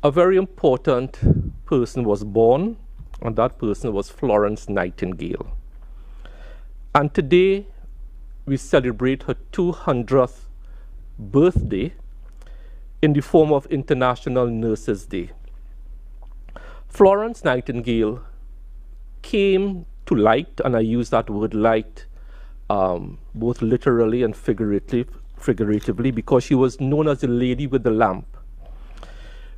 a very important person was born, and that person was Florence Nightingale. And today, we celebrate her 200th birthday in the form of International Nurses Day. Florence Nightingale came to light, and I use that word light both literally and figuratively, because she was known as the lady with the lamp.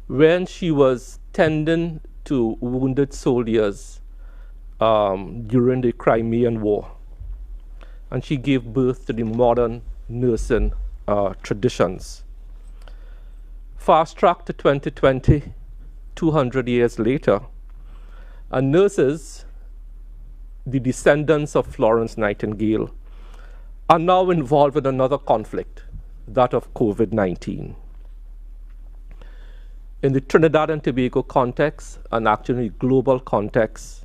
When she was tending to wounded soldiers during the Crimean War, and she gave birth to the modern nursing traditions. Fast track to 2020, 200 years later, and nurses, the descendants of Florence Nightingale, are now involved in another conflict, that of COVID-19. In the Trinidad and Tobago context, and actually global context,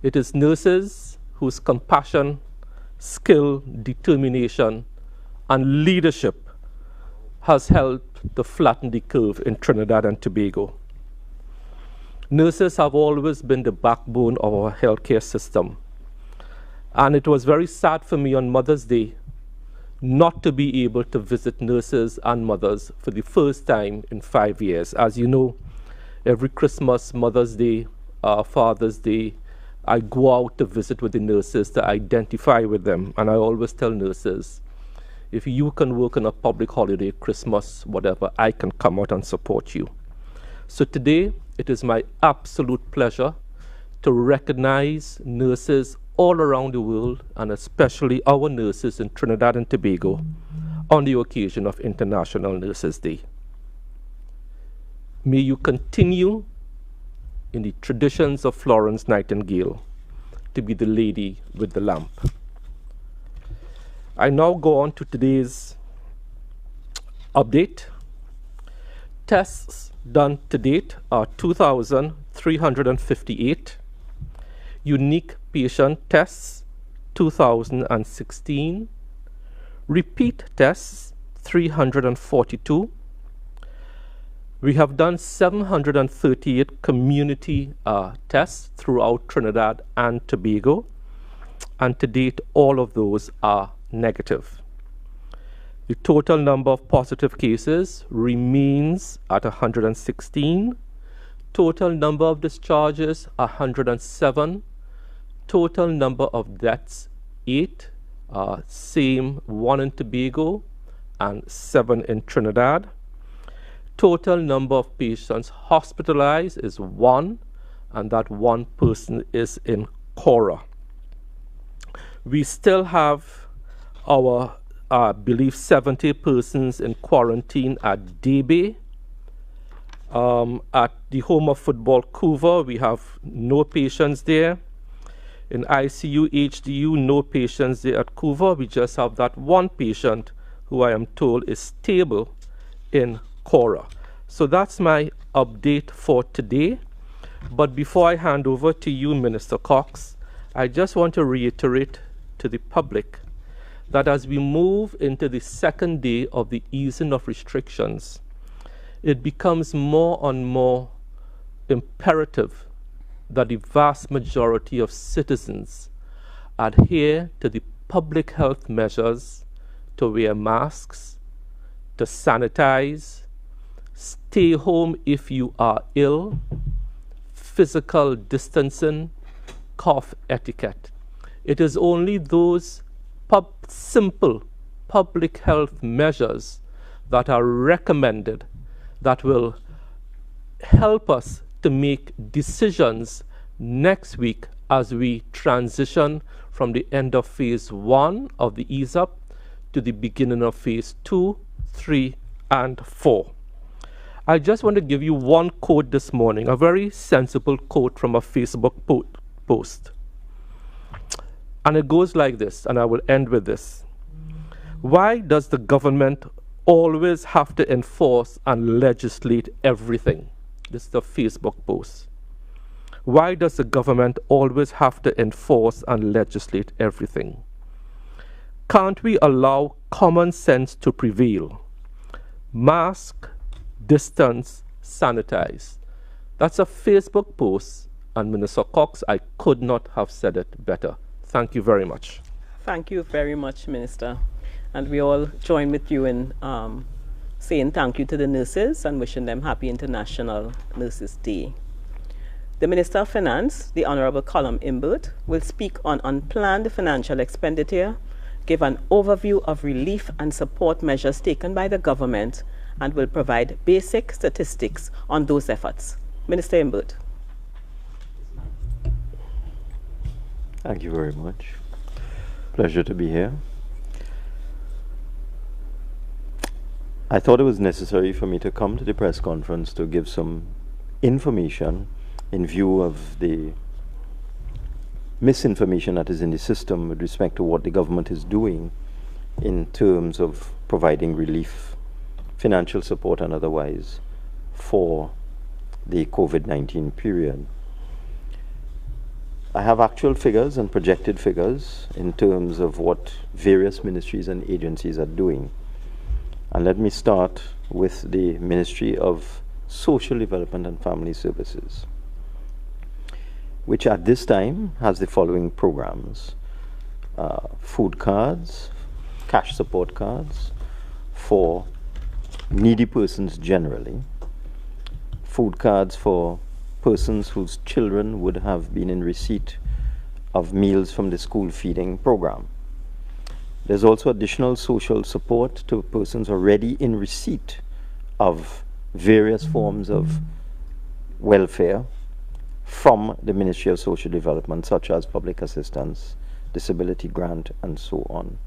it is nurses whose compassion, skill, determination, and leadership has helped to flatten the curve in Trinidad and Tobago. Nurses have always been the backbone of our healthcare system. And it was very sad for me on Mother's Day not to be able to visit nurses and mothers for the first time in 5 years. As you know, every Christmas, Mother's Day, Father's Day, I go out to visit with the nurses to identify with them. And I always tell nurses, if you can work on a public holiday, Christmas, whatever, I can come out and support you. So today, it is my absolute pleasure to recognize nurses all around the world, and especially our nurses in Trinidad and Tobago, on the occasion of International Nurses Day. May you continue in the traditions of Florence Nightingale to be the lady with the lamp. I now go on to today's update. Tests done to date are 2,358. Unique patient tests, 2,016. Repeat tests, 342. We have done 738 community tests throughout Trinidad and Tobago, and to date, all of those are negative. The total number of positive cases remains at 116. Total number of discharges, 107. Total number of deaths, 8. Same 1 in Tobago and 7 in Trinidad. Total number of patients hospitalized is 1, and that one person is in Cora. We still have our, I believe, 70 persons in quarantine at Debe. At the home of football, Couva, we have no patients there. In ICU, HDU, no patients there at Couva. We just have that one patient who I am told is stable in Cora. So that's my update for today. But before I hand over to you, Minister Cox, I just want to reiterate to the public that as we move into the second day of the easing of restrictions, it becomes more and more imperative that the vast majority of citizens adhere to the public health measures to wear masks, to sanitize, stay home if you are ill, physical distancing, cough etiquette. It is only those simple public health measures that are recommended that will help us to make decisions next week as we transition from the end of phase 1 of the ease up to the beginning of phase 2, 3, and 4. I just want to give you one quote this morning, a very sensible quote from a Facebook post. And it goes like this, and I will end with this. Why does the government always have to enforce and legislate everything? This is a Facebook post. Why does the government always have to enforce and legislate everything? Can't we allow common sense to prevail? Mask, distance, sanitized. That's a Facebook post, and Minister Cox, I could not have said it better. Thank you very much. Thank you very much, Minister. And we all join with you in saying thank you to the nurses and wishing them happy International Nurses Day. The Minister of Finance, the Honourable Colum Imbert, will speak on unplanned financial expenditure, give an overview of relief and support measures taken by the government, and will provide basic statistics on those efforts. Minister Imbert. Thank you very much. Pleasure to be here. I thought it was necessary for me to come to the press conference to give some information in view of the misinformation that is in the system with respect to what the government is doing in terms of providing relief, financial support and otherwise, for the COVID-19 period. I have actual figures and projected figures in terms of what various ministries and agencies are doing. And let me start with the Ministry of Social Development and Family Services, which at this time has the following programs: food cards, cash support cards for needy persons generally, food cards for persons whose children would have been in receipt of meals from the school feeding program. There's also additional social support to persons already in receipt of various forms of welfare from the Ministry of Social Development, such as public assistance, disability grant, and so on.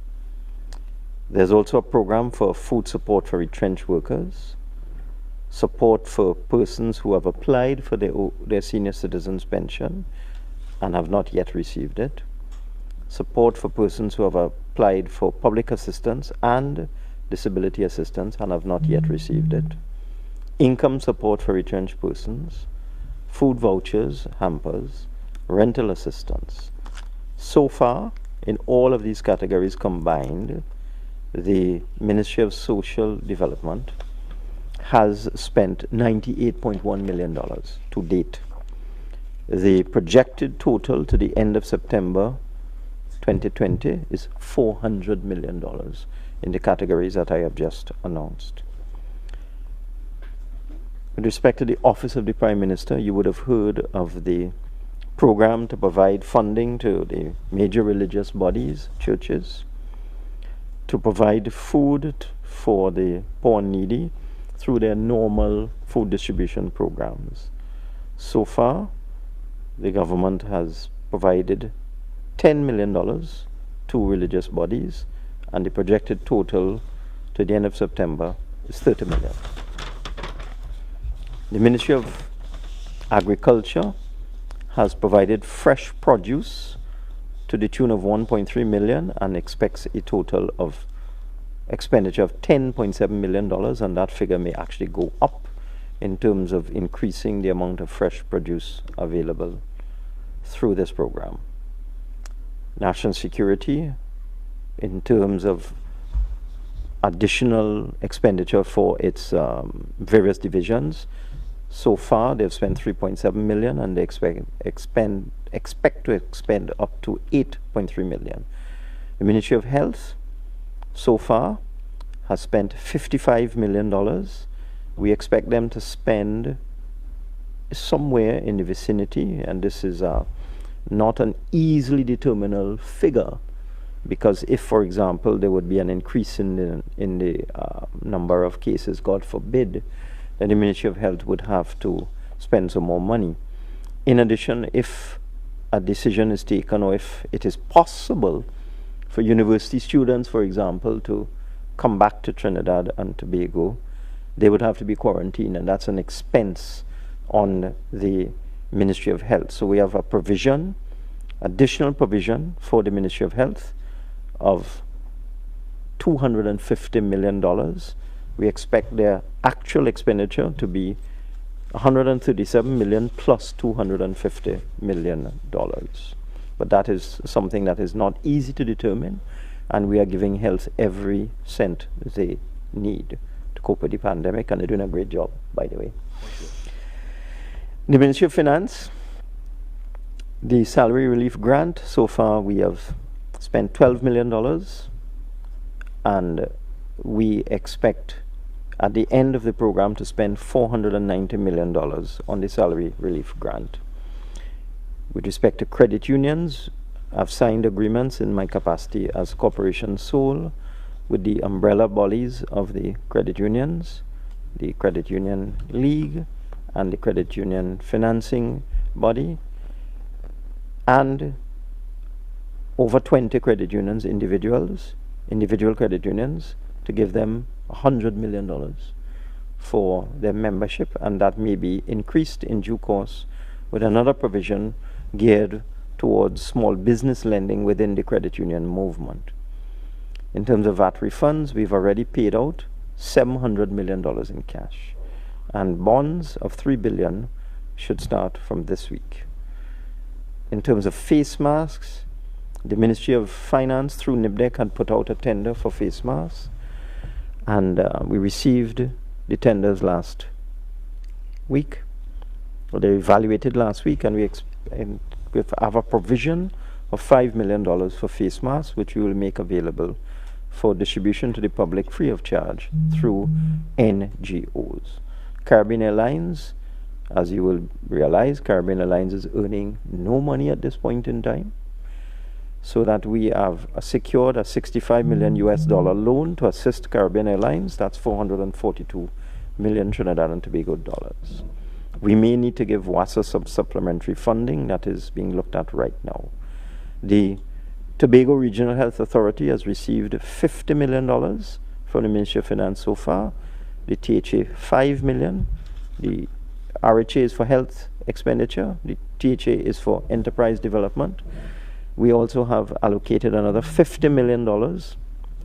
There's also a program for food support for retrenched workers, support for persons who have applied for their senior citizens pension and have not yet received it, support for persons who have applied for public assistance and disability assistance and have not yet received it, income support for retrenched persons, food vouchers, hampers, rental assistance. So far, in all of these categories combined, the Ministry of Social Development has spent $98.1 million to date. The projected total to the end of September 2020 is $400 million in the categories that I have just announced. With respect to the Office of the Prime Minister, you would have heard of the program to provide funding to the major religious bodies, churches, to provide food for the poor and needy through their normal food distribution programs. So far, the government has provided $10 million to religious bodies, and the projected total to the end of September is $30 million. The Ministry of Agriculture has provided fresh produce to the tune of $1.3 million and expects a total of expenditure of $10.7 million, and that figure may actually go up in terms of increasing the amount of fresh produce available through this program. National security, in terms of additional expenditure for its various divisions, so far they've spent $3.7 million and they expect to expend up to $8.3 million. The Ministry of Health so far has spent $55 million. We expect them to spend somewhere in the vicinity, and this is not an easily determinable figure, because if, for example, there would be an increase in the number of cases, God forbid, then the Ministry of Health would have to spend some more money. In addition, if a decision is taken, or if it is possible for university students, for example, to come back to Trinidad and Tobago, they would have to be quarantined, and that's an expense on the Ministry of Health. So we have a provision, additional provision for the Ministry of Health of $250 million. We expect their actual expenditure to be $137 million plus $250 million. But that is something that is not easy to determine, and we are giving health every cent they need to cope with the pandemic, and they're doing a great job, by the way. The Ministry of Finance, the salary relief grant, so far we have spent $12 million, and we expect at the end of the program to spend $490 million on the salary relief grant. With respect to credit unions, I've signed agreements in my capacity as corporation sole with the umbrella bodies of the credit unions, the Credit Union League and the Credit Union Financing Body, and over 20 credit unions, individual credit unions, to give them $100 million for their membership, and that may be increased in due course with another provision geared towards small business lending within the credit union movement. In terms of VAT refunds, we've already paid out $700 million in cash, and bonds of $3 billion should start from this week. In terms of face masks, the Ministry of Finance through NIBDEC had put out a tender for face masks, and we received the tenders last week. Well, they evaluated last week, and we have a provision of $5 million for face masks, which we will make available for distribution to the public free of charge through NGOs. Caribbean Airlines, as you will realize, Caribbean Airlines is earning no money at this point in time, so that we have secured a $65 million loan to assist Caribbean Airlines. That's 442 million Trinidad and Tobago dollars. We may need to give WASA some supplementary funding that is being looked at right now. The Tobago Regional Health Authority has received $50 million from the Ministry of Finance so far. The THA $5 million. The RHA is for health expenditure. The THA is for enterprise development. We also have allocated another $50 million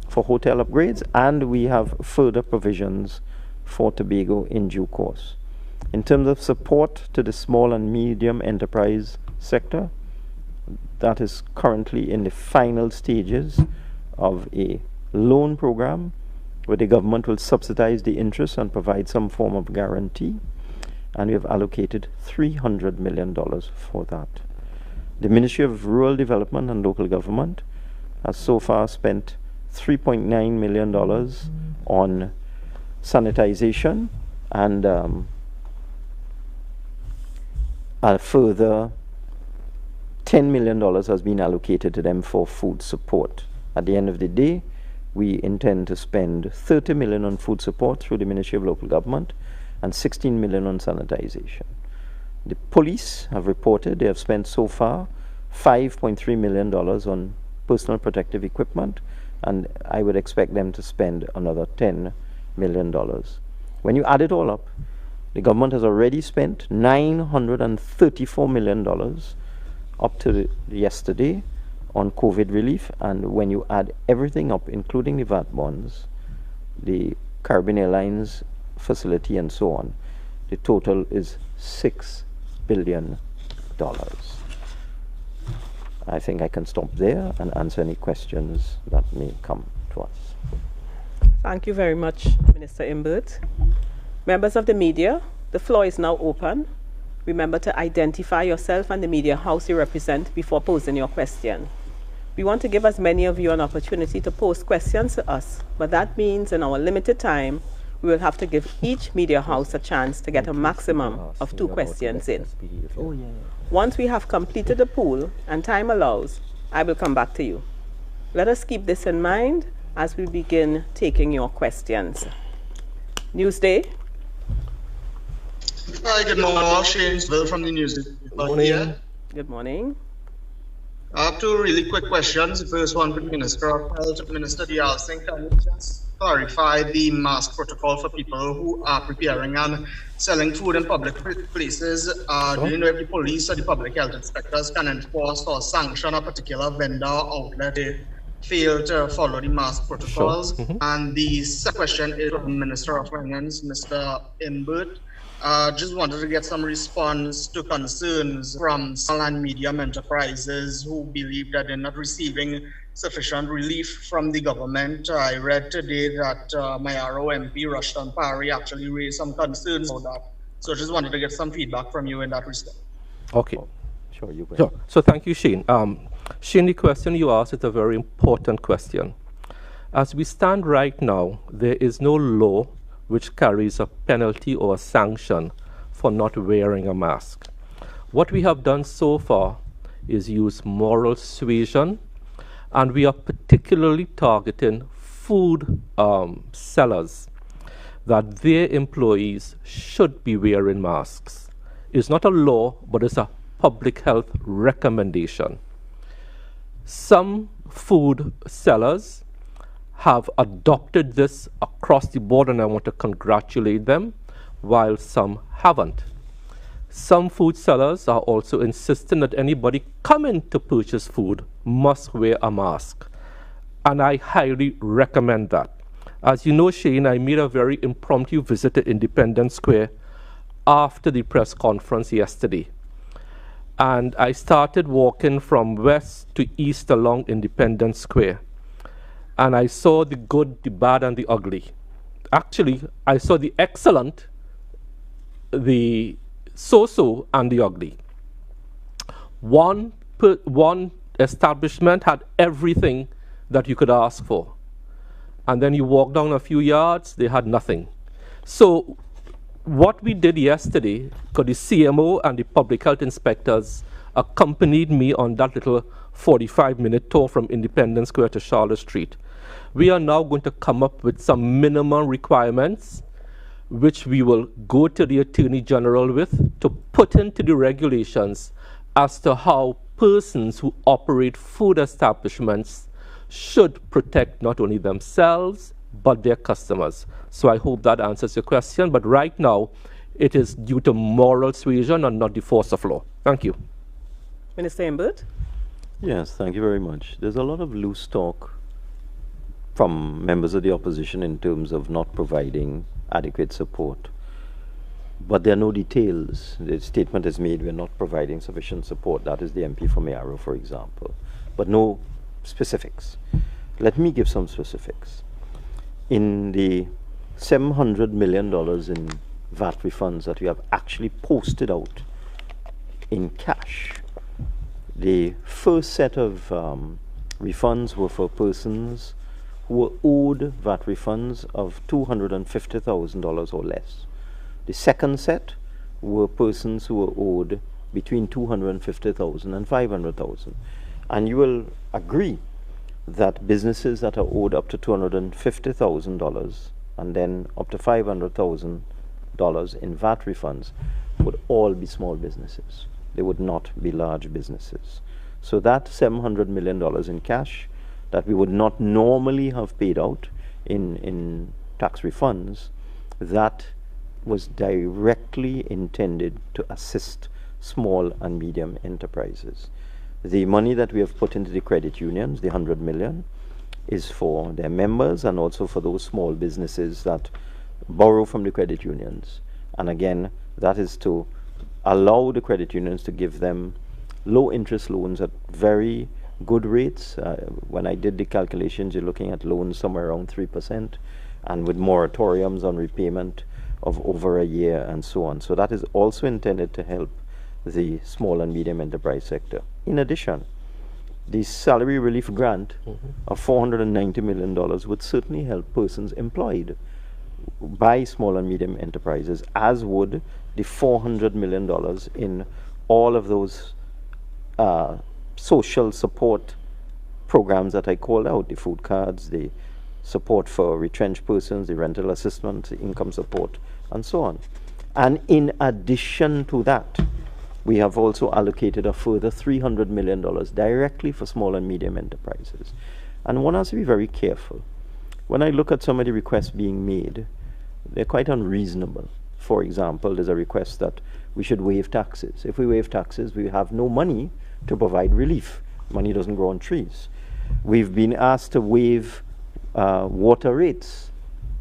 for hotel upgrades, and we have further provisions for Tobago in due course. In terms of support to the small and medium enterprise sector, that is currently in the final stages of a loan program where the government will subsidize the interest and provide some form of guarantee, and we have allocated $300 million for that. The Ministry of Rural Development and Local Government has so far spent $3.9 million on sanitization, and a further $10 million has been allocated to them for food support. At the end of the day, we intend to spend $30 million on food support through the Ministry of Local Government and $16 million on sanitization. The police have reported they have spent so far $5.3 million on personal protective equipment, and I would expect them to spend another $10 million. When you add it all up, the government has already spent $934 million up to yesterday on COVID relief, and when you add everything up, including the VAT bonds, the Caribbean Airlines facility and so on, the total is $6 billion. I think I can stop there and answer any questions that may come to us. Thank you very much, Minister Imbert. Members of the media, the floor is now open. Remember to identify yourself and the media house you represent before posing your question. We want to give as many of you an opportunity to pose questions to us, but that means in our limited time, we will have to give each media house a chance to get a maximum of 2 questions in. Once we have completed the pool and time allows, I will come back to you. Let us keep this in mind as we begin taking your questions. Newsday. Hi, good morning. Shane's Bill from the Newsday. Good morning. I have 2 really quick questions. The first one for the Minister of Health. Minister Dialsing, can you just clarify the mask protocol for people who are preparing and selling food in public places? Do you know if the police or the public health inspectors can enforce or sanction a particular vendor or outlet if fail to follow the mask protocols? And the second question is from the Minister of Finance, Mr. Imbert. Just wanted to get some response to concerns from small and medium enterprises who believe that they're not receiving sufficient relief from the government. I read today that my ROMP, Rushton Parry, actually raised some concerns about that. So I just wanted to get some feedback from you in that respect. Okay. Oh, sure, you go Sure. ahead. So thank you, Shane. Shane, the question you asked is a very important question. As we stand right now, there is no law which carries a penalty or a sanction for not wearing a mask. What we have done so far is use moral suasion, and we are particularly targeting food sellers that their employees should be wearing masks. It's not a law, but it's a public health recommendation. Some food sellers have adopted this across the board, and I want to congratulate them, while some haven't. Some food sellers are also insisting that anybody coming to purchase food must wear a mask, and I highly recommend that. As you know, Shane, I made a very impromptu visit to Independence Square after the press conference yesterday. And I started walking from west to east along Independence Square. And I saw the good, the bad, and the ugly. Actually, I saw the excellent, the so-so, and the ugly. One establishment had everything that you could ask for. And then you walk down a few yards, they had nothing. So what we did yesterday, because the CMO and the public health inspectors accompanied me on that little 45-minute tour from Independence Square to Charlotte Street. We are now going to come up with some minimum requirements, which we will go to the Attorney General with to put into the regulations as to how persons who operate food establishments should protect not only themselves, but their customers. So I hope that answers your question, but right now, it is due to moral suasion and not the force of law. Thank you. Minister Imbert? Yes, thank you very much. There's a lot of loose talk from members of the opposition in terms of not providing adequate support. But there are no details. The statement is made, we're not providing sufficient support. That is the MP for Mayaro, for example. But no specifics. Let me give some specifics. In the $700 million in VAT refunds that we have actually posted out in cash, the first set of refunds were for persons who were owed VAT refunds of $250,000 or less. The second set were persons who were owed between $250,000 and $500,000. And you will agree that businesses that are owed up to $250,000 and then up to $500,000 in VAT refunds would all be small businesses. They would not be large businesses. So that $700 million in cash that we would not normally have paid out in tax refunds, that was directly intended to assist small and medium enterprises. The money that we have put into the credit unions, the 100 million, is for their members and also for those small businesses that borrow from the credit unions. And again, that is to allow the credit unions to give them low interest loans at very good rates. When I did the calculations, you're looking at loans somewhere around 3%, and with moratoriums on repayment of over a year and so on. So that is also intended to help the small and medium enterprise sector. In addition, the salary relief grant of $490 million would certainly help persons employed by small and medium enterprises, as would the $400 million in all of those social support programs that I called out, the food cards, the support for retrenched persons, the rental assistance, the income support, and so on. And in addition to that, we have also allocated a further $300 million directly for small and medium enterprises. And one has to be very careful. When I look at some of the requests being made, they're quite unreasonable. For example, there's a request that we should waive taxes. If we waive taxes, we have no money to provide relief. Money doesn't grow on trees. We've been asked to waive water rates.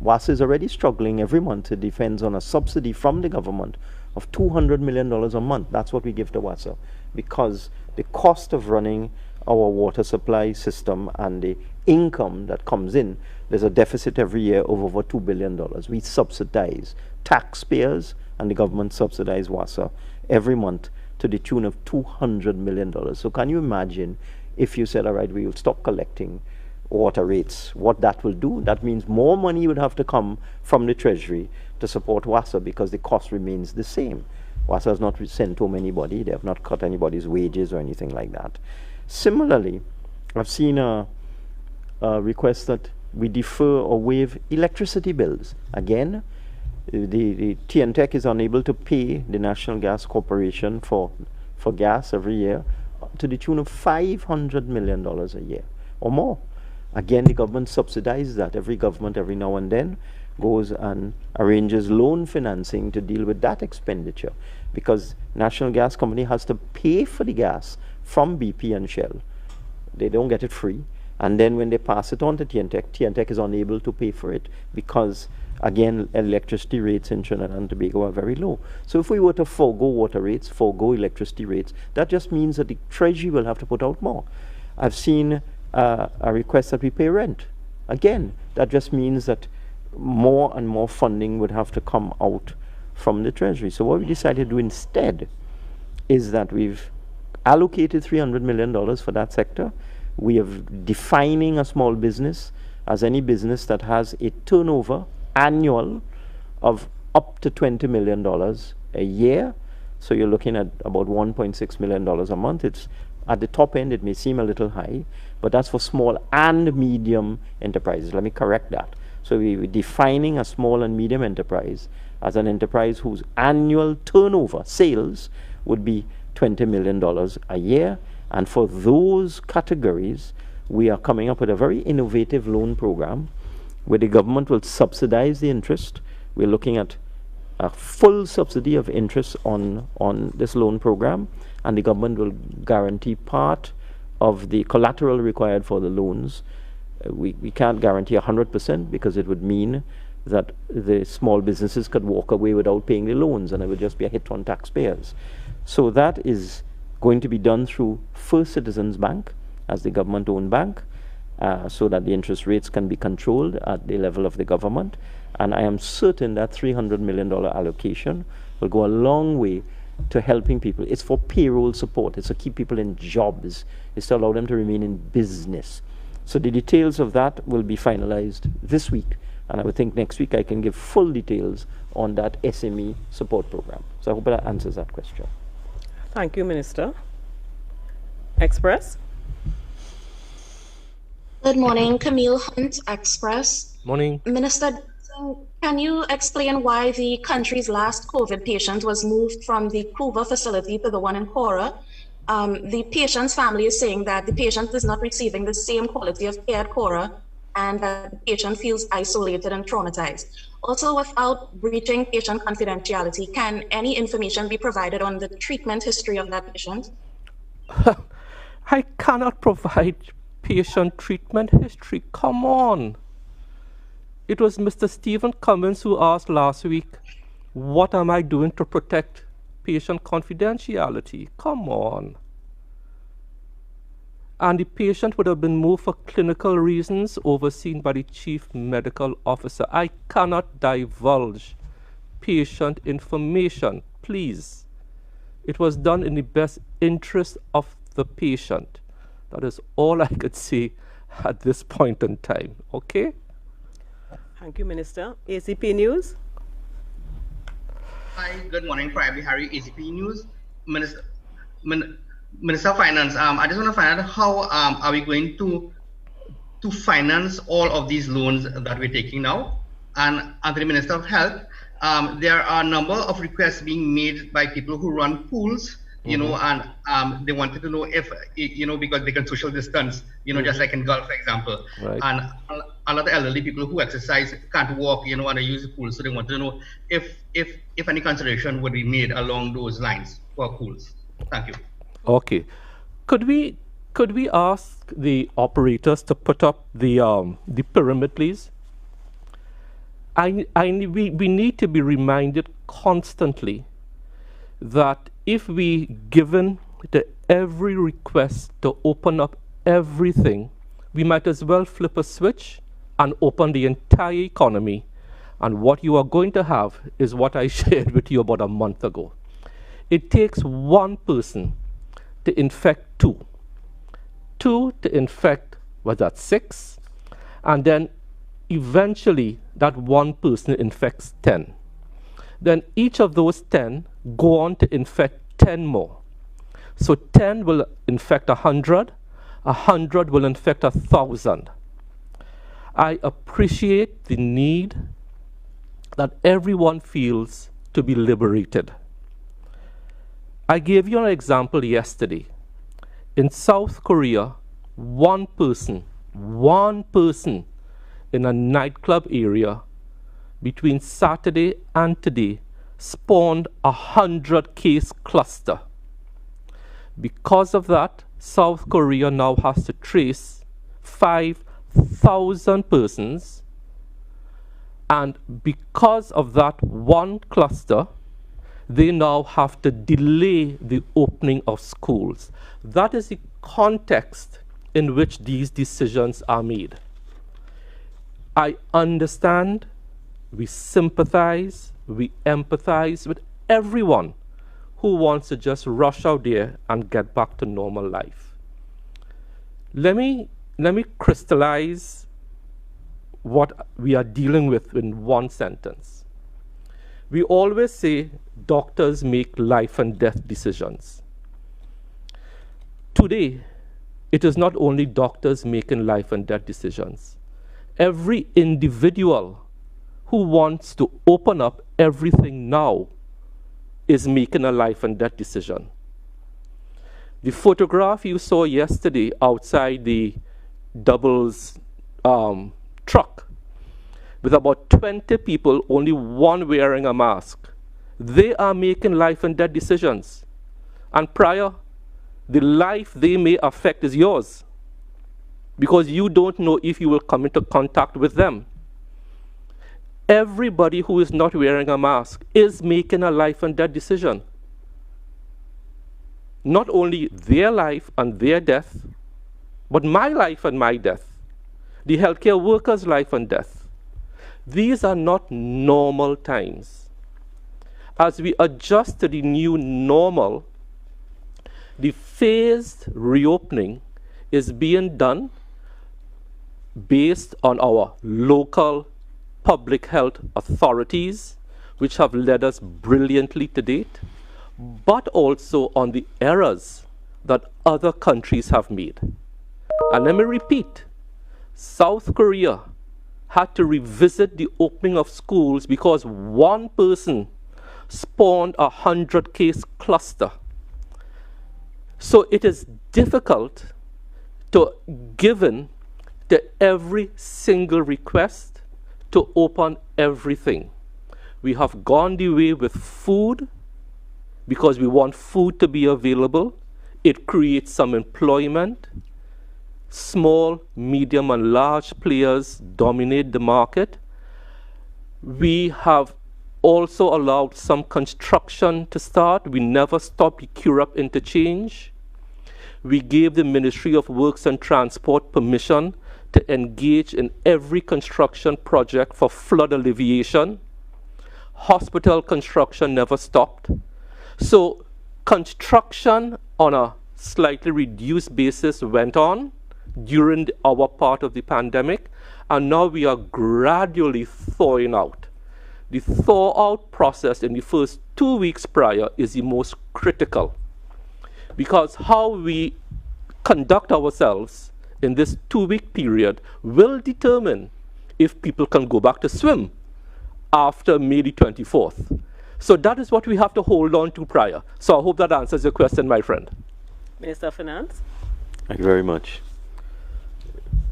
WASA is already struggling every month. It depends on a subsidy from the government of $200 million a month. That's what we give to WASA, because the cost of running our water supply system and the income that comes in, there's a deficit every year of over $2 billion. We subsidize taxpayers, and the government subsidize WASA every month to the tune of $200 million. So can you imagine if you said, all right, we will stop collecting water rates, what that will do? That means more money would have to come from the Treasury to support WASA because the cost remains the same. WASA has not sent home anybody. They have not cut anybody's wages or anything like that. Similarly, I've seen a request that we defer or waive electricity bills. Again, the TNTEC is unable to pay the National Gas Corporation for gas every year to the tune of $500 million a year or more. Again, the government subsidizes that. Every government, every now and then, goes and arranges loan financing to deal with that expenditure, because National Gas Company has to pay for the gas from BP and Shell. They don't get it free. And then when they pass it on to TNTEC, TNTEC is unable to pay for it because, again, electricity rates in Trinidad and Tobago are very low. So if we were to forego water rates, forego electricity rates, that just means that the Treasury will have to put out more. I've seen a request that we pay rent. Again, that just means that more and more funding would have to come out from the Treasury. So what we decided to do instead is that we've allocated $300 million for that sector. We are defining a small business as any business that has a turnover annual of up to $20 million a year. So you're looking at about $1.6 million a month. It's at the top end, it may seem a little high, but that's for small and medium enterprises. Let me correct that. So we're defining a small and medium enterprise as an enterprise whose annual turnover, sales, would be $20 million a year. And for those categories, we are coming up with a very innovative loan program where the government will subsidize the interest. We're looking at a full subsidy of interest on this loan program, and the government will guarantee part of the collateral required for the loans. We can't guarantee 100% because it would mean that the small businesses could walk away without paying the loans, and it would just be a hit on taxpayers. So that is going to be done through First Citizens Bank as the government-owned bank, so that the interest rates can be controlled at the level of the government. And I am certain that $300 million allocation will go a long way to helping people. It's for payroll support. It's to keep people in jobs. It's to allow them to remain in business. So the details of that will be finalized this week. And I would think next week I can give full details on that SME support program. So I hope that answers that question. Thank you, Minister. Express. Good morning, Camille Hunt, Express. Morning. Minister, can you explain why the country's last COVID patient was moved from the Couva facility to the one in Cora? The patient's family is saying that the patient is not receiving the same quality of care at Cora, and that the patient feels isolated and traumatized. Also, without breaching patient confidentiality, can any information be provided on the treatment history of that patient? I cannot provide patient treatment history. Come on. It was Mr. Stephen Cummins who asked last week, what am I doing to protect patient confidentiality? Come on. And the patient would have been moved for clinical reasons overseen by the chief medical officer. I cannot divulge patient information, please. It was done in the best interest of the patient. That is all I could say at this point in time, okay? Thank you, Minister. ACP News. Hi, good morning, Private Harry, ACP News. Minister of Finance, I just want to find out how are we going to finance all of these loans that we're taking now? And to the Minister of Health, there are a number of requests being made by people who run pools, you know, and they wanted to know if, you know, because they can social distance, you know, just like in golf, for example. Right. And a lot of elderly people who exercise can't walk, you know, and they use the pool. So they want to know if any consideration would be made along those lines for pools. Thank you. Okay. Could we ask the operators to put up the pyramid, please? We need to be reminded constantly that if we given the every request to open up everything, we might as well flip a switch and open the entire economy. And what you are going to have is what I shared with you about a month ago. It takes one person to infect two. Two to infect, was that 6? And then eventually that one person infects 10. Then each of those 10 go on to infect 10 more. So 10 will infect 100, 100 will infect 1,000. I appreciate the need that everyone feels to be liberated. I gave you an example yesterday. In South Korea, one person in a nightclub area between Saturday and today spawned a 100-case cluster. Because of that, South Korea now has to trace 5,000 persons, and because of that one cluster, they now have to delay the opening of schools. That is the context in which these decisions are made. I understand, we sympathize, we empathize with everyone who wants to just rush out there and get back to normal life. Let me crystallize what we are dealing with in one sentence. We always say doctors make life and death decisions. Today, it is not only doctors making life and death decisions. Every individual who wants to open up everything now is making a life and death decision. The photograph you saw yesterday outside the Doubles truck with about 20 people, only one wearing a mask. They are making life and death decisions. And prior, the life they may affect is yours, because you don't know if you will come into contact with them. Everybody who is not wearing a mask is making a life and death decision. Not only their life and their death, but my life and my death, the healthcare workers' life and death. These are not normal times. As we adjust to the new normal, the phased reopening is being done based on our local public health authorities, which have led us brilliantly to date, but also on the errors that other countries have made. And let me repeat, South Korea had to revisit the opening of schools because one person spawned a 100-case cluster. So it is difficult to give in to every single request to open everything. We have gone the way with food because we want food to be available. It creates some employment. Small, medium, and large players dominate the market. We have also allowed some construction to start. We never stopped the Curab interchange. We gave the Ministry of Works and Transport permission to engage in every construction project for flood alleviation. Hospital construction never stopped. So construction on a slightly reduced basis went on during our part of the pandemic, and now we are gradually thawing out. The thaw-out process in the first 2 weeks prior is the most critical, because how we conduct ourselves in this 2-week period will determine if people can go back to swim after May the 24th. So that is what we have to hold on to prior. So I hope that answers your question, my friend. Minister of Finance. Thank you very much.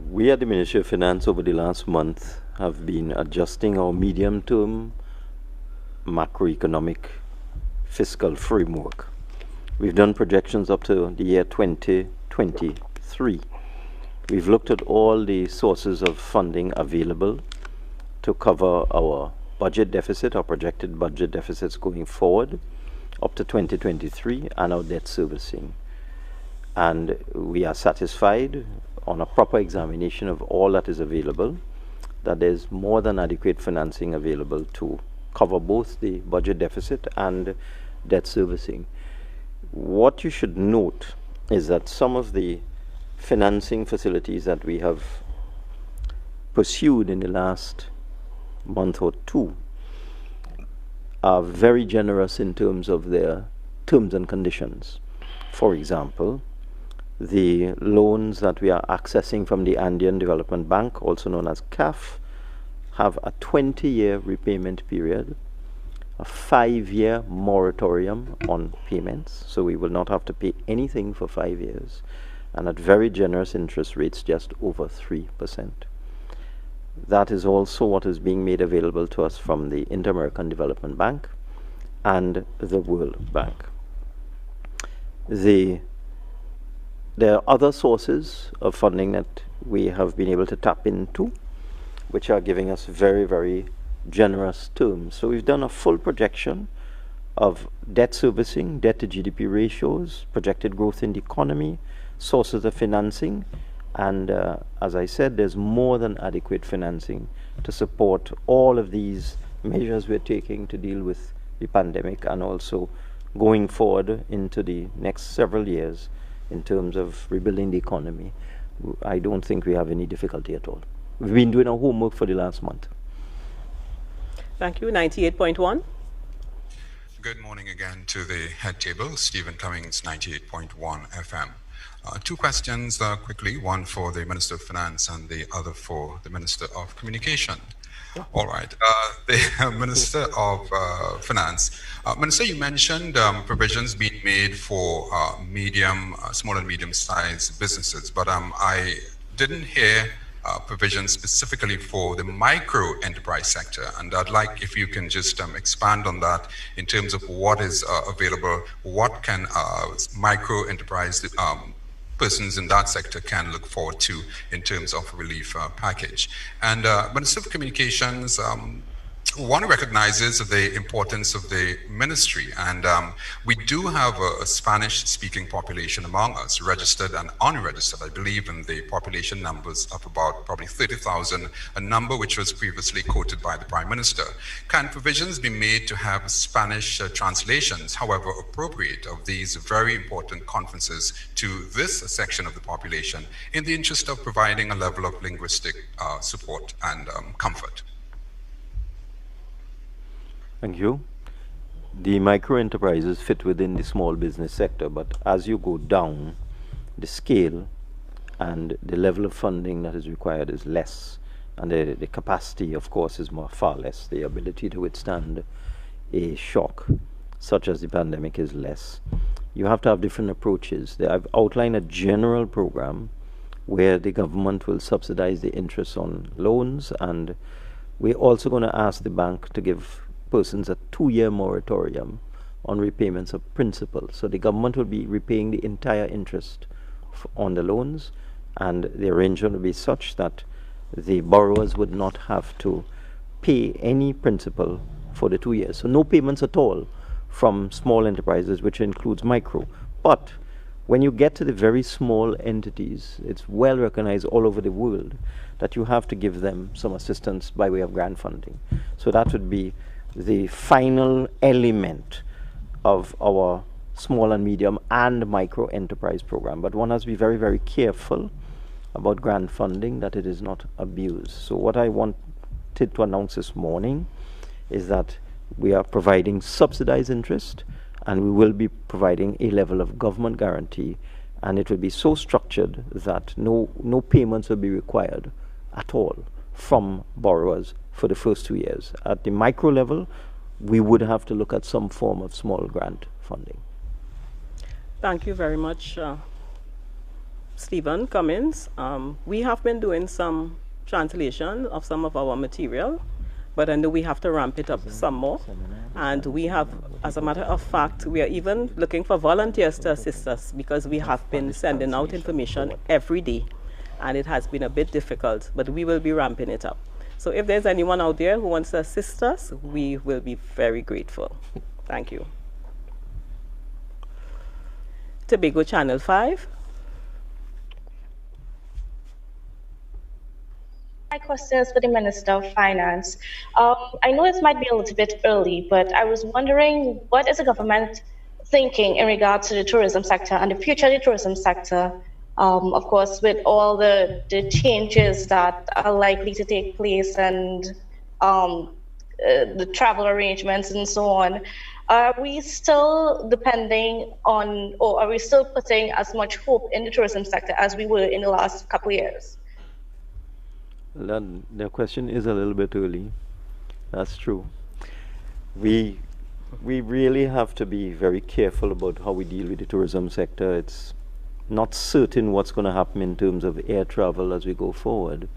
We at the Ministry of Finance over the last month have been adjusting our medium-term macroeconomic fiscal framework. We've done projections up to the year 2023. We've looked at all the sources of funding available to cover our budget deficit, our projected budget deficits going forward up to 2023, and our debt servicing. And we are satisfied on a proper examination of all that is available, that there's more than adequate financing available to cover both the budget deficit and debt servicing. What you should note is that some of the financing facilities that we have pursued in the last month or two are very generous in terms of their terms and conditions. For example, the loans that we are accessing from the Andean Development Bank, also known as CAF, have a 20-year repayment period, a 5-year moratorium on payments, so we will not have to pay anything for 5 years, and at very generous interest rates, just over 3%. That is also what is being made available to us from the Inter-American Development Bank and the World Bank. There are other sources of funding that we have been able to tap into, which are giving us very, very generous terms. So we've done a full projection of debt servicing, debt to GDP ratios, projected growth in the economy, sources of financing, and as I said, there's more than adequate financing to support all of these measures we're taking to deal with the pandemic, and also going forward into the next several years in terms of rebuilding the economy. I don't think we have any difficulty at all. We've been doing our homework for the last month. Thank you. 98.1. Good morning again to the head table. Stephen Cummings, 98.1 FM. Two questions quickly, one for the Minister of Finance and the other for the Minister of Communication. All right. The Minister of Finance. Minister, you mentioned provisions being made for small and medium-sized businesses, but I didn't hear provisions specifically for the micro enterprise sector, and I'd like if you can just expand on that in terms of what is available, what can micro enterprise persons in that sector can look forward to in terms of a relief package. And Minister of Communications, one recognizes the importance of the ministry, and we do have a Spanish-speaking population among us, registered and unregistered. I believe in the population numbers of about probably 30,000, a number which was previously quoted by the Prime Minister. Can provisions be made to have Spanish translations, however appropriate, of these very important conferences to this section of the population in the interest of providing a level of linguistic support and comfort? Thank you. The micro enterprises fit within the small business sector, but as you go down, the scale and the level of funding that is required is less, and the capacity, of course, is far less. The ability to withstand a shock such as the pandemic is less. You have to have different approaches. I've outlined a general program where the government will subsidize the interest on loans, and we're also going to ask the bank to give persons a 2-year moratorium on repayments of principal. So the government will be repaying the entire interest on the loans, and the arrangement will be such that the borrowers would not have to pay any principal for the 2 years. So no payments at all from small enterprises, which includes micro. But when you get to the very small entities, it's well recognized all over the world that you have to give them some assistance by way of grant funding. So that would be the final element of our small and medium and micro enterprise program. But one has to be very, very careful about grant funding, that it is not abused. So what I wanted to announce this morning is that we are providing subsidized interest, and we will be providing a level of government guarantee, and it will be so structured that no payments will be required at all from borrowers for the first 2 years. At the micro level, we would have to look at some form of small grant funding. Thank you very much, Stephen Cummings. We have been doing some translation of some of our material, but I know we have to ramp it up some more. And we have, as a matter of fact, we are even looking for volunteers to assist us, because we have been sending out information every day, and it has been a bit difficult, but we will be ramping it up. So if there's anyone out there who wants to assist us, we will be very grateful. Thank you. Tobago Channel 5. My question is for the Minister of Finance. I know it might be a little bit early, but I was wondering, what is the government thinking in regards to the tourism sector and the future of the tourism sector? Of course, with all the changes that are likely to take place and the travel arrangements and so on, are we still depending on, or are we still putting as much hope in the tourism sector as we were in the last couple of years? The question is a little bit early. That's true. We really have to be very careful about how we deal with the tourism sector. It's not certain what's going to happen in terms of air travel as we go forward.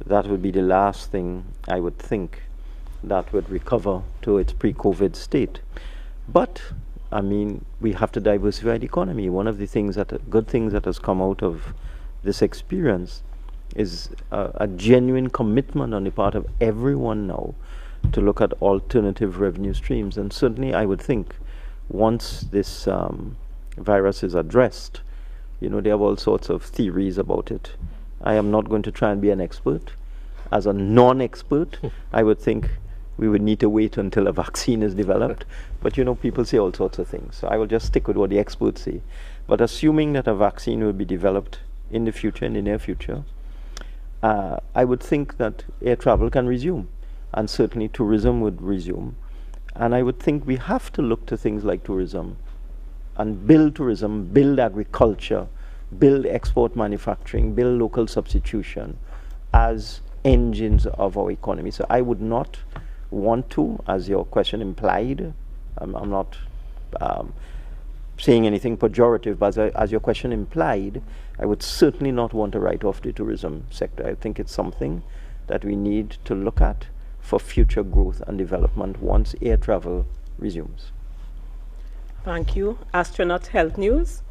That would be the last thing I would think that would recover to its pre-COVID state. But I mean, we have to diversify the economy. One of the good things that has come out of this experience is a genuine commitment on the part of everyone now to look at alternative revenue streams. And certainly I would think once this virus is addressed, you know, they have all sorts of theories about it. I am not going to try and be an expert. As a non-expert, I would think we would need to wait until a vaccine is developed. But you know, people say all sorts of things. So I will just stick with what the experts say. But assuming that a vaccine will be developed in the future, in the near future, I would think that air travel can resume, and certainly tourism would resume. And I would think we have to look to things like tourism, build agriculture, build export manufacturing, build local substitution as engines of our economy. So I would not want to, as your question implied, I'm not saying anything pejorative, but as your question implied, I would certainly not want to write off the tourism sector. I think it's something that we need to look at for future growth and development once air travel resumes. Thank you. Astronaut Health News.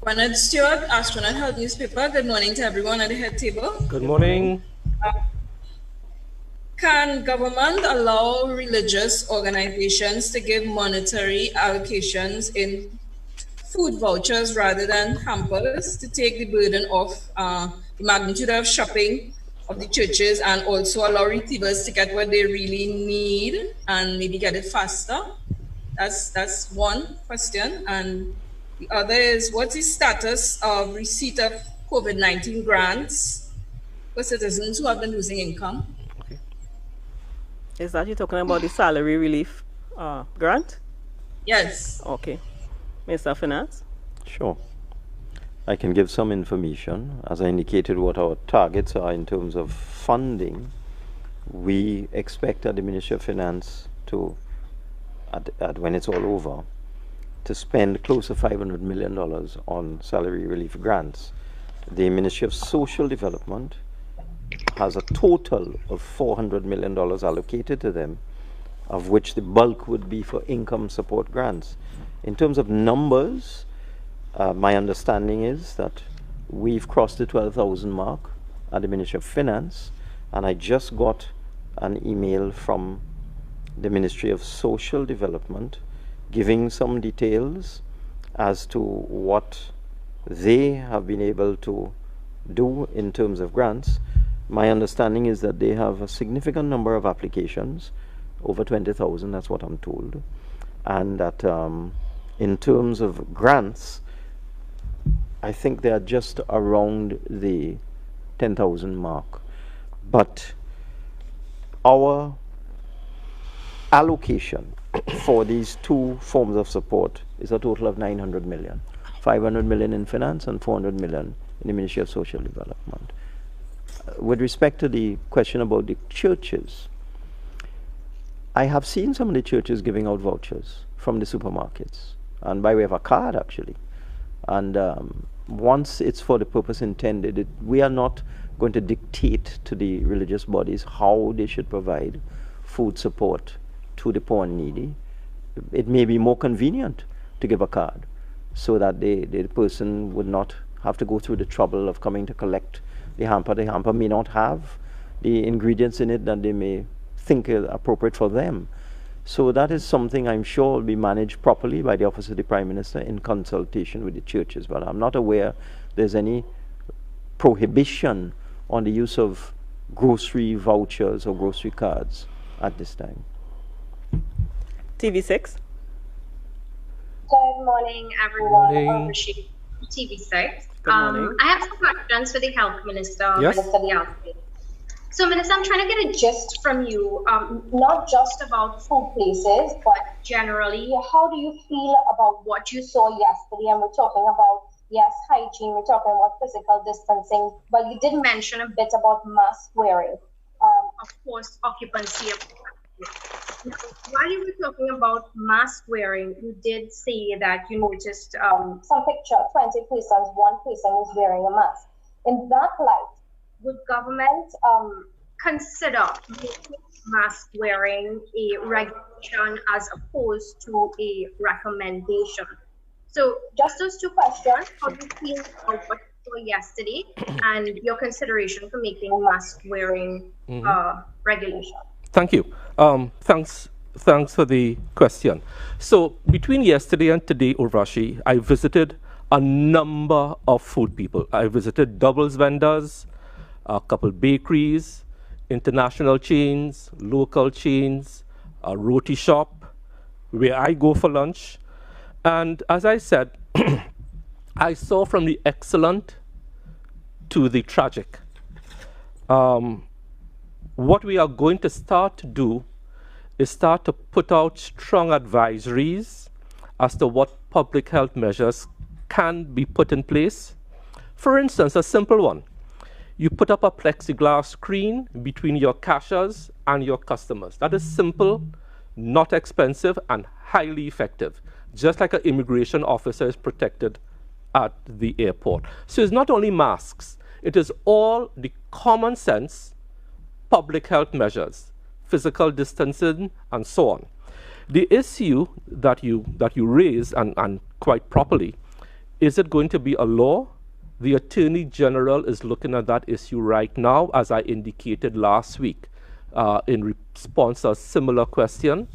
Bernard Stewart, Astronaut Health Newspaper. Good morning to everyone at the head table. Good morning. Can government allow religious organizations to give monetary allocations in food vouchers rather than hampers to take the burden off the magnitude of shopping of the churches, and also allow receivers to get what they really need and maybe get it faster? That's one question. And the other is, what's the status of receipt of COVID-19 grants for citizens who have been losing income? Okay. Is that you're talking about the salary relief grant? Yes. Okay. Minister of Finance? Sure. I can give some information. As I indicated what our targets are in terms of funding, we expect at the Ministry of Finance to, when it's all over, to spend close to $500 million on salary relief grants. The Ministry of Social Development has a total of $400 million allocated to them, of which the bulk would be for income support grants. In terms of numbers, my understanding is that we've crossed the 12,000 mark at the Ministry of Finance, and I just got an email from the Ministry of Social Development giving some details as to what they have been able to do in terms of grants. My understanding is that they have a significant number of applications, over 20,000, that's what I'm told, and that in terms of grants, I think they are just around the 10,000 mark. But our allocation for these two forms of support is a total of 900 million. 500 million in finance and 400 million in the Ministry of Social Development. With respect to the question about the churches, I have seen some of the churches giving out vouchers from the supermarkets, and by way of a card actually. And once it's for the purpose intended, we are not going to dictate to the religious bodies how they should provide food support to the poor and needy. It may be more convenient to give a card so that the person would not have to go through the trouble of coming to collect the hamper. The hamper may not have the ingredients in it that they may think are appropriate for them. So that is something I'm sure will be managed properly by the Office of the Prime Minister in consultation with the churches. But I'm not aware there's any prohibition on the use of grocery vouchers or grocery cards at this time. TV6. Good morning, everyone. Morning. Rashid, TV6. Good morning. I have some questions for the Health Minister, Yes. Minister Dialsing. So, Minister, I'm trying to get a gist from you, not just about food places, but generally, how do you feel about what you saw yesterday? And we're talking about, yes, hygiene, we're talking about physical distancing, but you did mention a bit about mask wearing, of course, occupancy of. Now, while you were talking about mask wearing, you did say that you noticed some picture, 20 persons, one person is wearing a mask. In that light, would government consider making mask wearing a regulation as opposed to a recommendation? So just those two questions, how do you feel about what you saw yesterday and your consideration for making mask wearing regulation? Thank you. Thanks for the question. So between yesterday and today, Urvashi, I visited a number of food people. I visited doubles vendors, a couple bakeries, international chains, local chains, a roti shop, where I go for lunch. And as I said, I saw from the excellent to the tragic. What we are going to start to do is start to put out strong advisories as to what public health measures can be put in place. For instance, a simple one. You put up a plexiglass screen between your cashiers and your customers. That is simple, not expensive, and highly effective, just like an immigration officer is protected at the airport. So it's not only masks, it is all the common sense public health measures, physical distancing, and so on. The issue that you raise, and quite properly, is it going to be a law? The Attorney General is looking at that issue right now, as I indicated last week in response to a similar question.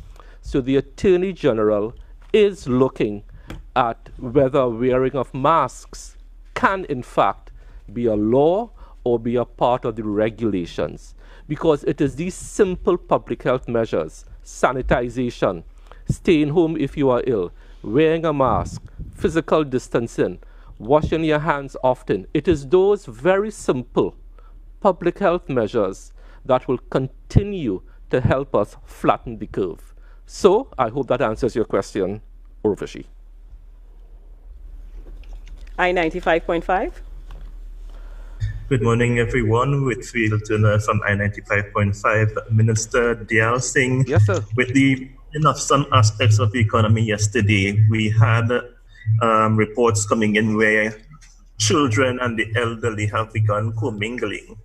So the Attorney General is looking at whether wearing of masks can in fact be a law or be a part of the regulations. Because it is these simple public health measures, sanitization, staying home if you are ill, wearing a mask, physical distancing, washing your hands often. It is those very simple public health measures that will continue to help us flatten the curve. So I hope that answers your question, Urvashi. I-95.5. Good morning, everyone. Whitfield Turner from I-95.5. Minister Dialsing. Yes, sir. With the of some aspects of the economy yesterday, we had reports coming in where children and the elderly have begun commingling.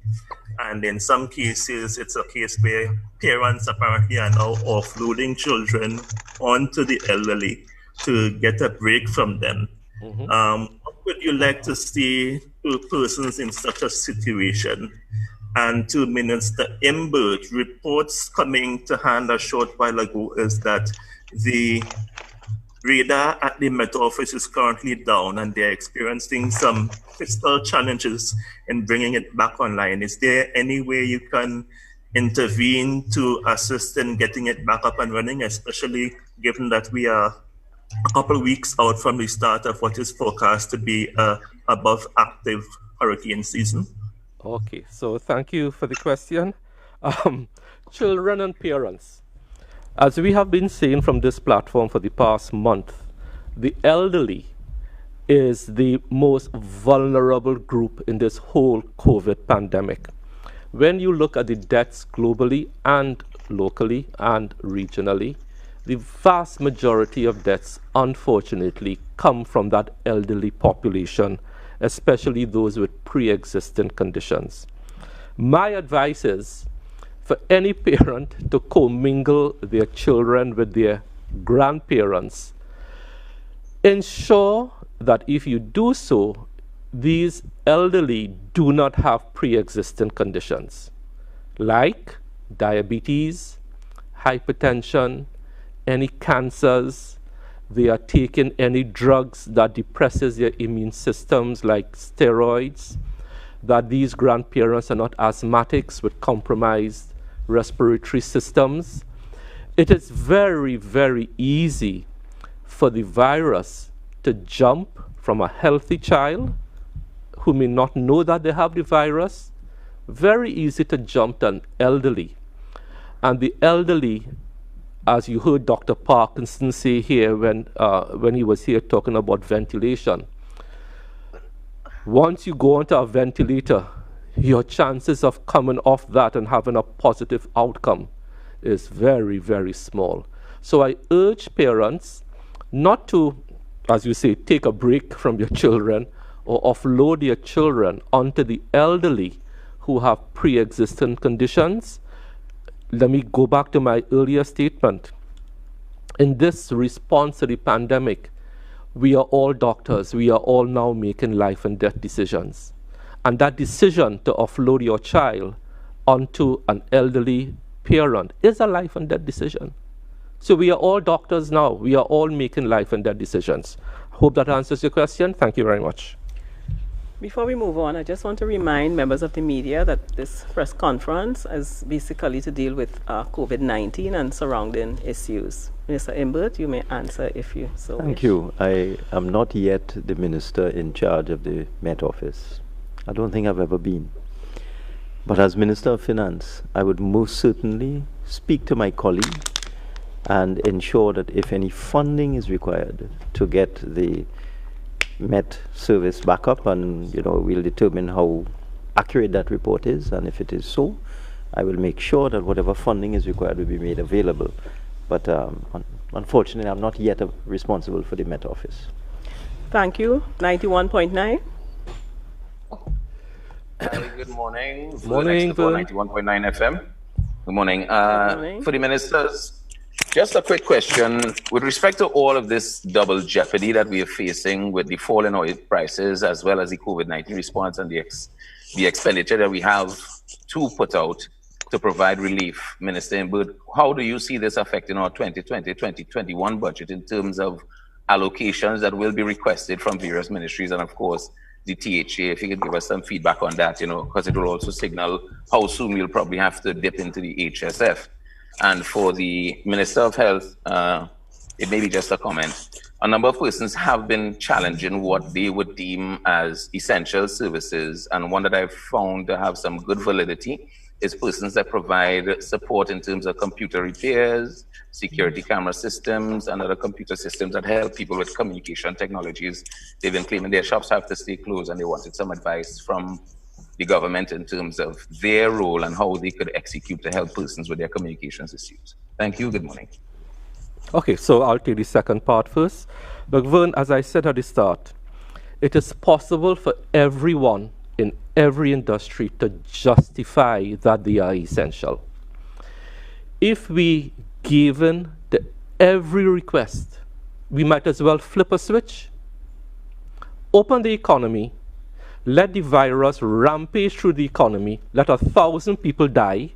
And in some cases, it's a case where parents apparently are now offloading children onto the elderly to get a break from them. What would you like to see to persons in such a situation? And to Minister Imbert, reports coming to hand a short while ago is that the radar at the Met Office is currently down and they're experiencing some fiscal challenges in bringing it back online. Is there any way you can intervene to assist in getting it back up and running, especially given that we are a couple of weeks out from the start of what is forecast to be above active hurricane season? Okay, so thank you for the question. Children and parents. As we have been saying from this platform for the past month, the elderly is the most vulnerable group in this whole COVID pandemic. When you look at the deaths globally and locally and regionally, the vast majority of deaths, unfortunately, come from that elderly population, especially those with pre-existing conditions. My advice is for any parent to commingle their children with their grandparents. Ensure that if you do so, these elderly do not have pre-existing conditions like diabetes, hypertension, any cancers. They are taking any drugs that depresses their immune systems like steroids. that these grandparents are not asthmatics with compromised respiratory systems. It is very, very easy for the virus to jump from a healthy child who may not know that they have the virus, very easy to jump to an elderly. And the elderly, as you heard Dr. Parkinson say here when he was here talking about ventilation, once you go onto a ventilator, your chances of coming off that and having a positive outcome is very, very small. So I urge parents not to, as you say, take a break from your children or offload your children onto the elderly who have pre-existing conditions. Let me go back to my earlier statement. In this response to the pandemic, we are all doctors. We are all now making life and death decisions. And that decision to offload your child onto an elderly parent is a life and death decision. So we are all doctors now. We are all making life and death decisions. Hope that answers your question. Thank you very much. Before we move on, I just want to remind members of the media that this press conference is basically to deal with COVID-19 and surrounding issues. Minister Imbert, you may answer if you so wish. Thank you. I am not yet the minister in charge of the Met Office. I don't think I've ever been. But as Minister of Finance, I would most certainly speak to my colleague and ensure that if any funding is required to get the Met service back up, and we'll determine how accurate that report is, and if it is so, I will make sure that whatever funding is required will be made available. But unfortunately, I'm not yet responsible for the Met Office. Thank you. 91.9. Good morning. Good morning. 91.9 FM. Good morning. Good morning. For the ministers, just a quick question. With respect to all of this double jeopardy that we are facing with the fall in oil prices, as well as the COVID-19 response and the expenditure that we have to put out to provide relief, Minister Imbert, how do you see this affecting our 2020-2021 budget in terms of allocations that will be requested from various ministries and, of course, the THA? If you could give us some feedback on that, because it will also signal how soon we'll probably have to dip into the HSF. And for the Minister of Health, it may be just a comment. A number of persons have been challenging what they would deem as essential services, and one that I've found to have some good validity is persons that provide support in terms of computer repairs, security camera systems, and other computer systems that help people with communication technologies. They've been claiming their shops have to stay closed, and they wanted some advice from the government in terms of their role and how they could execute to help persons with their communications issues. Thank you. Good morning. Okay, so I'll take the second part first. But Vern, as I said at the start, it is possible for everyone in every industry to justify that they are essential. If we give in to every request, we might as well flip a switch, open the economy, let the virus rampage through the economy, let 1,000 people die,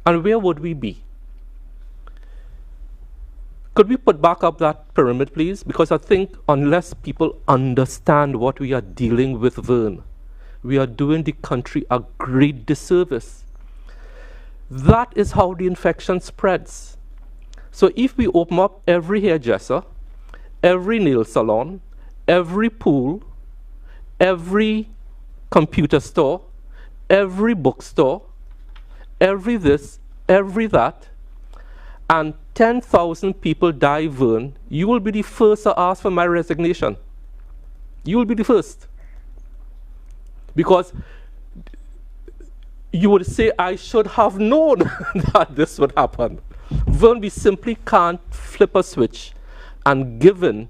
and where would we be? Could we put back up that pyramid, please? Because I think unless people understand what we are dealing with, Vern, we are doing the country a great disservice. That is how the infection spreads. So if we open up every hairdresser, every nail salon, every pool, every computer store, every bookstore, every this, every that, and 10,000 people die, Vern, you will be the first to ask for my resignation. You will be the first. Because you would say, I should have known that this would happen. Vern, we simply can't flip a switch and given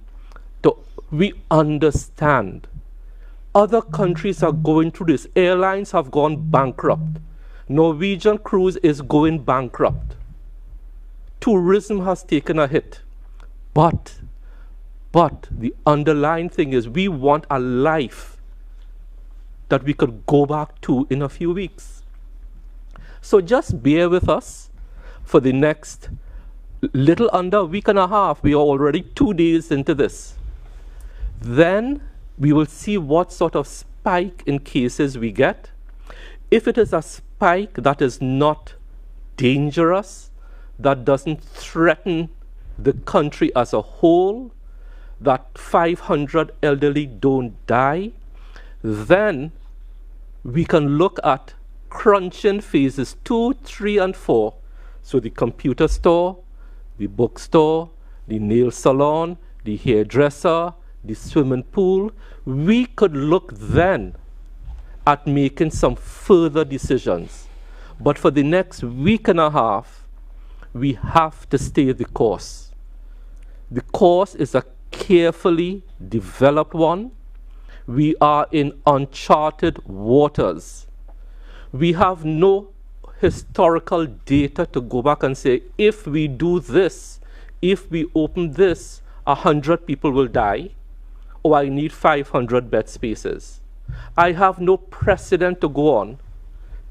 to, we understand. Other countries are going through this. Airlines have gone bankrupt. Norwegian cruise is going bankrupt. Tourism has taken a hit. But the underlying thing is we want a life that we could go back to in a few weeks. So just bear with us for the next little under a week and a half. We are already 2 days into this. Then we will see what sort of spike in cases we get, if it is a spike that is not dangerous, that doesn't threaten the country as a whole, that 500 elderly don't die, then we can look at crunching phases 2, 3, and 4. So the computer store, the bookstore, the nail salon, the hairdresser, the swimming pool. We could look then at making some further decisions. But for the next week and a half, we have to stay the course. The course is a carefully developed one. We are in uncharted waters. We have no historical data to go back and say, if we do this, if we open this, 100 people will die, or I need 500 bed spaces. I have no precedent to go on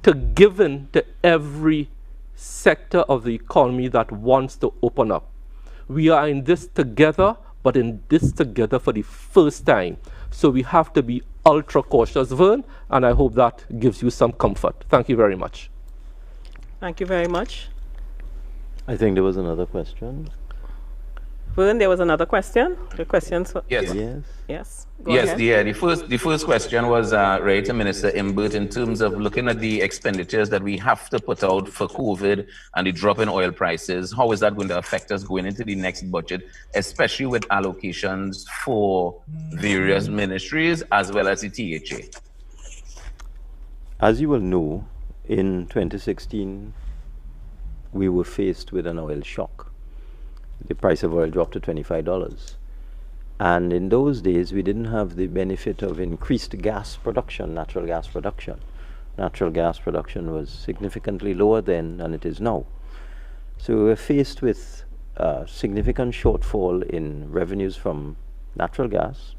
to give in to every sector of the economy that wants to open up. We are in this together, but in this together for the first time. So we have to be ultra cautious, Vern, and I hope that gives you some comfort. Thank you very much. Thank you very much. I think there was another question. Vern, there was another question. The questions. Yes. Yes. Yes. The first question was right to Minister Imbert in terms of looking at the expenditures that we have to put out for COVID and the drop in oil prices. How is that going to affect us going into the next budget, especially with allocations for various ministries as well as the THA? As you will know, in 2016, we were faced with an oil shock. The price of oil dropped to $25. And in those days, we didn't have the benefit of increased gas production, natural gas production. Natural gas production was significantly lower then than it is now. So we were faced with a significant shortfall in revenues from natural gas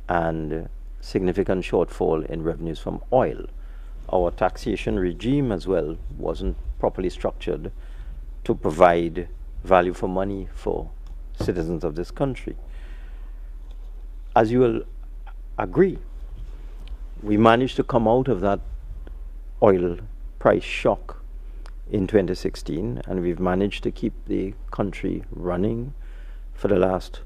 and significant shortfall in revenues from oil. Our taxation regime as well wasn't properly structured to provide value for money for citizens of this country. As you will agree, we managed to come out of that oil price shock in 2016, and we've managed to keep the country running for the last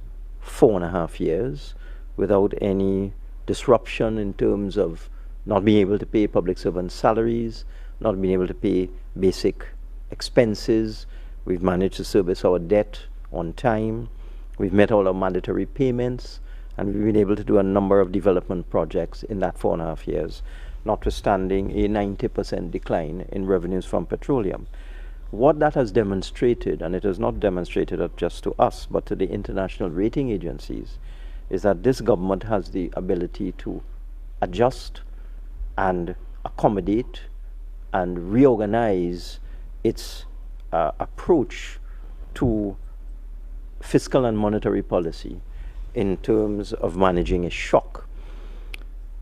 4.5 years without any disruption in terms of not being able to pay public servants' salaries, not being able to pay basic expenses. We've managed to service our debt on time. We've met all our mandatory payments, and we've been able to do a number of development projects in that 4.5 years, notwithstanding a 90% decline in revenues from petroleum. What that has demonstrated, and it has not demonstrated just to us, but to the international rating agencies, is that this government has the ability to adjust and accommodate and reorganize its approach to fiscal and monetary policy in terms of managing a shock.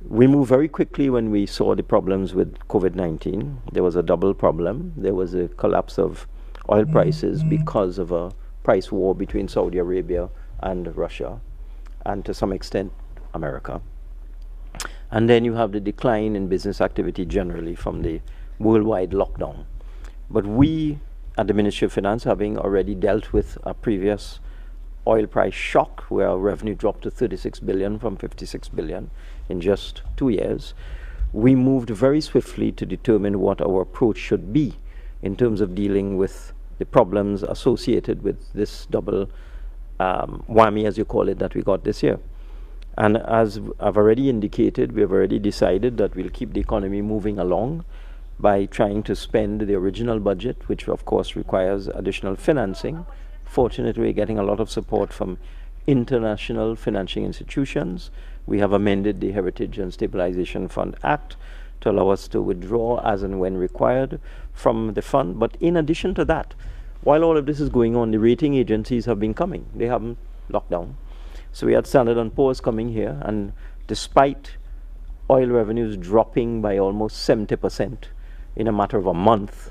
We moved very quickly when we saw the problems with COVID-19. There was a double problem. There was a collapse of oil prices because of a price war between Saudi Arabia and Russia, and to some extent America. And then you have the decline in business activity generally from the worldwide lockdown. But we at the Ministry of Finance, having already dealt with a previous oil price shock where our revenue dropped to 36 billion from 56 billion in just 2 years, we moved very swiftly to determine what our approach should be in terms of dealing with the problems associated with this double whammy, as you call it, that we got this year. And as I've already indicated, we have already decided that we'll keep the economy moving along by trying to spend the original budget, which of course requires additional financing. Fortunately, we're getting a lot of support from international financing institutions. We have amended the Heritage and Stabilization Fund Act to allow us to withdraw as and when required from the fund. But in addition to that, while all of this is going on, the rating agencies have been coming. They haven't locked down. So we had Standard & Poor's coming here, and despite oil revenues dropping by almost 70% in a matter of a month,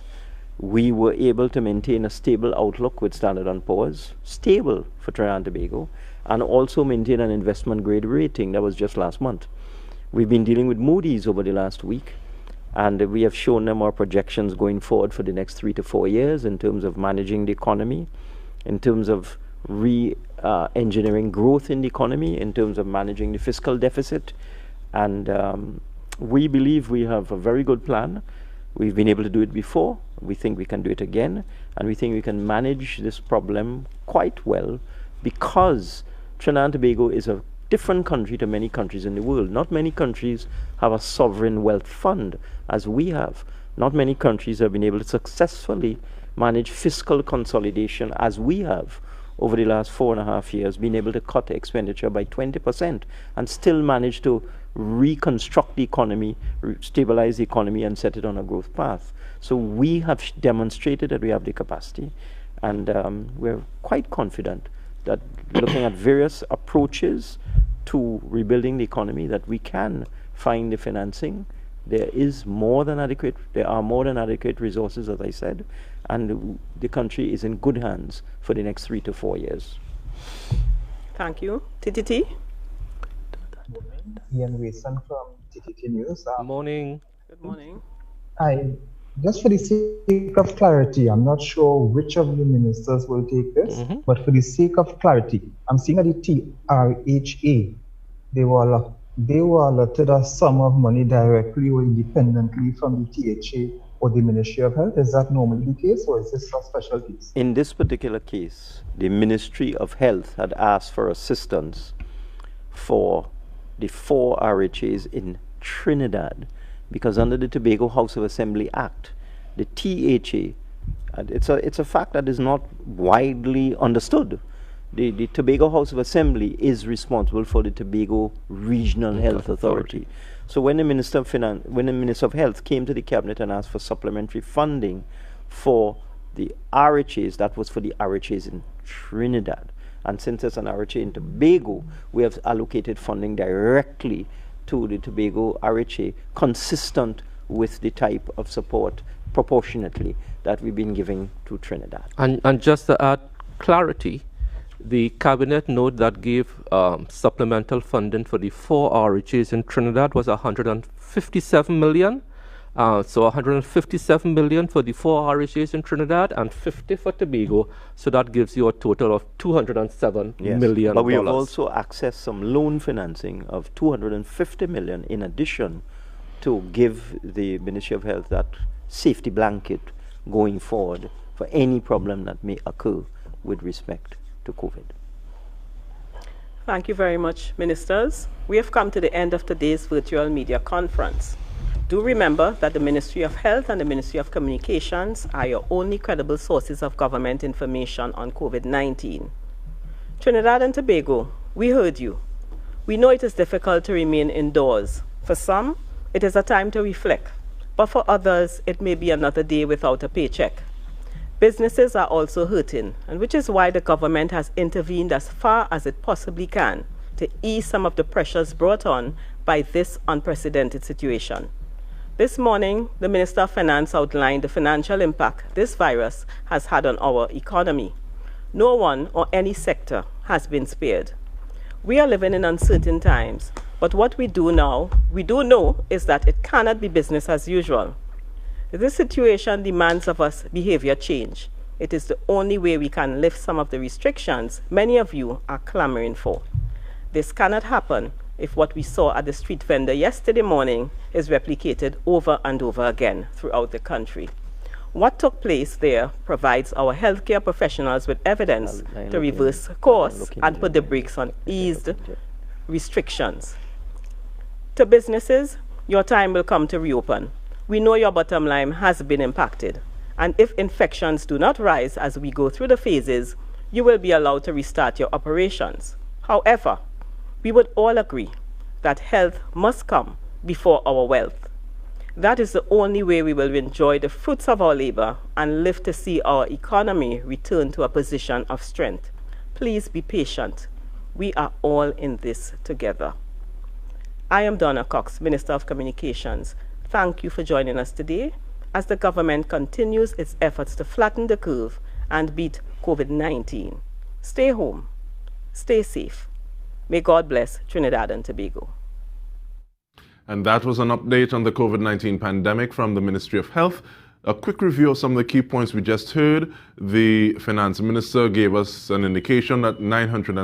we were able to maintain a stable outlook with Standard & Poor's, stable for Trinidad and Tobago, and also maintain an investment grade rating. That was just last month. We've been dealing with Moody's over the last week, and we have shown them our projections going forward for the next 3 to 4 years in terms of managing the economy, in terms of engineering growth in the economy, in terms of managing the fiscal deficit. And we believe we have a very good plan. We've been able to do it before. We think we can do it again. And we think we can manage this problem quite well, because Trinidad and Tobago is a different country to many countries in the world. Not many countries have a sovereign wealth fund as we have. Not many countries have been able to successfully manage fiscal consolidation as we have over the last 4.5 years, being able to cut expenditure by 20% and still manage to reconstruct the economy, stabilize the economy, and set it on a growth path. So we have demonstrated that we have the capacity, and we're quite confident that looking at various approaches to rebuilding the economy, that we can find the financing. There are more than adequate resources, as I said, and the country is in good hands for the next 3 to 4 years. Thank you. TTT? Ian Alleyne from TTT News. Morning. Good morning. Just for the sake of clarity, I'm not sure which of the ministers will take this, but for the sake of clarity, I'm seeing that the TRHA, they were allotted a sum of money directly or independently from the THA or the Ministry of Health. Is that normally the case, or is this a special case? In this particular case, the Ministry of Health had asked for assistance for the 4 RHAs in Trinidad, because under the Tobago House of Assembly Act, the THA, it's a fact that is not widely understood. The Tobago House of Assembly is responsible for the Tobago Regional Health Authority. So when the Minister of Health came to the Cabinet and asked for supplementary funding for the RHAs, that was for the RHAs in Trinidad. And since it's an RHA in Tobago, we have allocated funding directly to the Tobago RHA, consistent with the type of support proportionately that we've been giving to Trinidad. And just to add clarity, the cabinet note that gave supplemental funding for the 4 RHAs in Trinidad was 157 million. So 157 million for the 4 RHAs in Trinidad and 50 for Tobago. So that gives you a total of 207 million. But we have also accessed some loan financing of 250 million in addition to give the Ministry of Health that safety blanket going forward for any problem that may occur with respect to COVID. Thank you very much, ministers. We have come to the end of today's virtual media conference. Do remember that the Ministry of Health and the Ministry of Communications are your only credible sources of government information on COVID-19. Trinidad and Tobago, we heard you. We know it is difficult to remain indoors. For some, it is a time to reflect, but for others, it may be another day without a paycheck. Businesses are also hurting, and which is why the government has intervened as far as it possibly can to ease some of the pressures brought on by this unprecedented situation. This morning, the Minister of Finance outlined the financial impact this virus has had on our economy. No one or any sector has been spared. We are living in uncertain times, but what we do know is that it cannot be business as usual. This situation demands of us behavior change. It is the only way we can lift some of the restrictions many of you are clamoring for. This cannot happen if what we saw at the street vendor yesterday morning is replicated over and over again throughout the country. What took place there provides our healthcare professionals with evidence to reverse course and put the brakes on eased restrictions. To businesses, your time will come to reopen. We know your bottom line has been impacted, and if infections do not rise as we go through the phases, you will be allowed to restart your operations. However, we would all agree that health must come before our wealth. That is the only way we will enjoy the fruits of our labor and live to see our economy return to a position of strength. Please be patient. We are all in this together. I am Donna Cox, Minister of Communications. Thank you for joining us today as the government continues its efforts to flatten the curve and beat COVID-19. Stay home. Stay safe. May God bless Trinidad and Tobago. And that was an update on the COVID-19 pandemic from the Ministry of Health. A quick review of some of the key points we just heard. The Finance Minister gave us an indication that 900